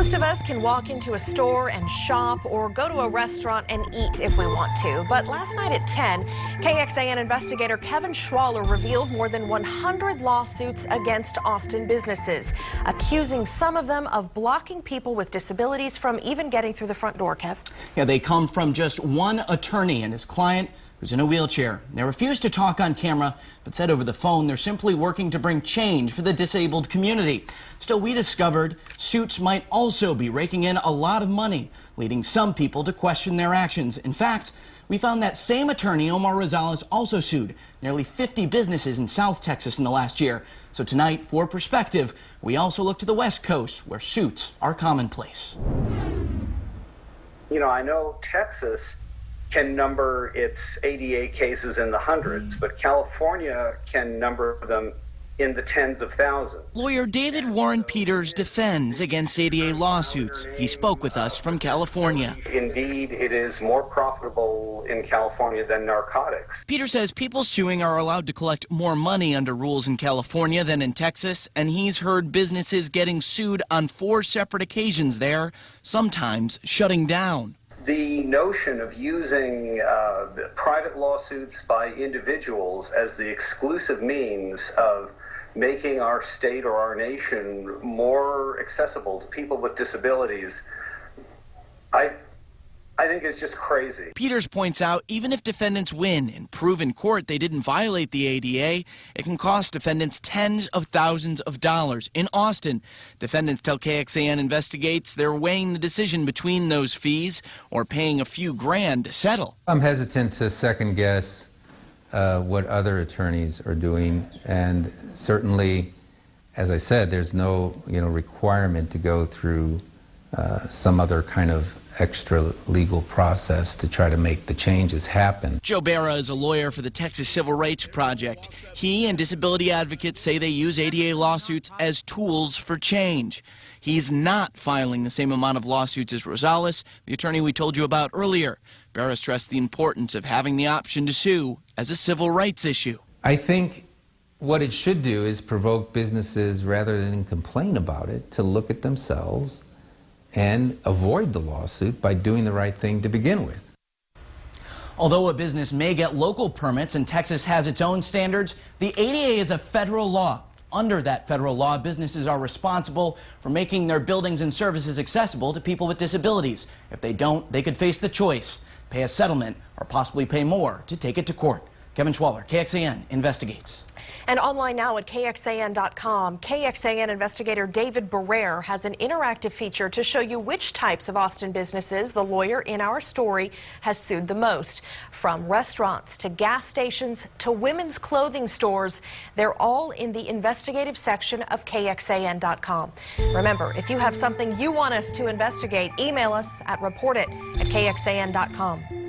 Most of us can walk into a store and shop or go to a restaurant and eat if we want to. But last night at 10, KXAN investigator Kevin Schwaller revealed more than 100 lawsuits against Austin businesses, accusing some of them of blocking people with disabilities from even getting through the front door, Kev. Yeah, they come from just one attorney and his client who's in a wheelchair. They refused to talk on camera, but said over the phone they're simply working to bring change for the disabled community. Still, we discovered suits might also be raking in a lot of money, leading some people to question their actions. In fact, we found that same attorney, Omar Rosales, also sued nearly 50 businesses in South Texas in the last year. So tonight, for perspective, we also look to the West Coast, where suits are commonplace. You know, I know Texas can number its ADA cases in the hundreds, but California can number them in the tens of thousands. Lawyer David Warren Peters defends against ADA lawsuits. He spoke with us from California. Indeed, it is more profitable in California than narcotics. Peters says people suing are allowed to collect more money under rules in California than in Texas, and he's heard businesses getting sued on 4 separate occasions there, sometimes shutting down. The notion of using private lawsuits by individuals as the exclusive means of making our state or our nation more accessible to people with disabilities, I think is just crazy. Peters points out even if defendants win and prove in court they didn't violate the ADA, it can cost defendants tens of thousands of dollars. In Austin, defendants tell KXAN investigates they're weighing the decision between those fees or paying a few grand to settle. I'm hesitant to second guess what other attorneys are doing, and certainly, as I said, there's no requirement to go through some other kind of extra legal process to try to make the changes happen. Joe Barra is a lawyer for the Texas Civil Rights Project. He and disability advocates say they use ADA lawsuits as tools for change. He's not filing the same amount of lawsuits as Rosales, the attorney we told you about earlier. Barra stressed the importance of having the option to sue as a civil rights issue. I think what it should do is provoke businesses, rather than complain about it, to look at themselves and avoid the lawsuit by doing the right thing to begin with. Although a business may get local permits and Texas has its own standards, the ADA is a federal law. Under that federal law, businesses are responsible for making their buildings and services accessible to people with disabilities. If they don't, they could face the choice: pay a settlement or possibly pay more to take it to court. Kevin Schwaller, KXAN, investigates. And online now at KXAN.com, KXAN investigator David Barrere has an interactive feature to show you which types of Austin businesses the lawyer in our story has sued the most. From restaurants to gas stations to women's clothing stores, they're all in the investigative section of KXAN.com. Remember, if you have something you want us to investigate, email us at report@KXAN.com.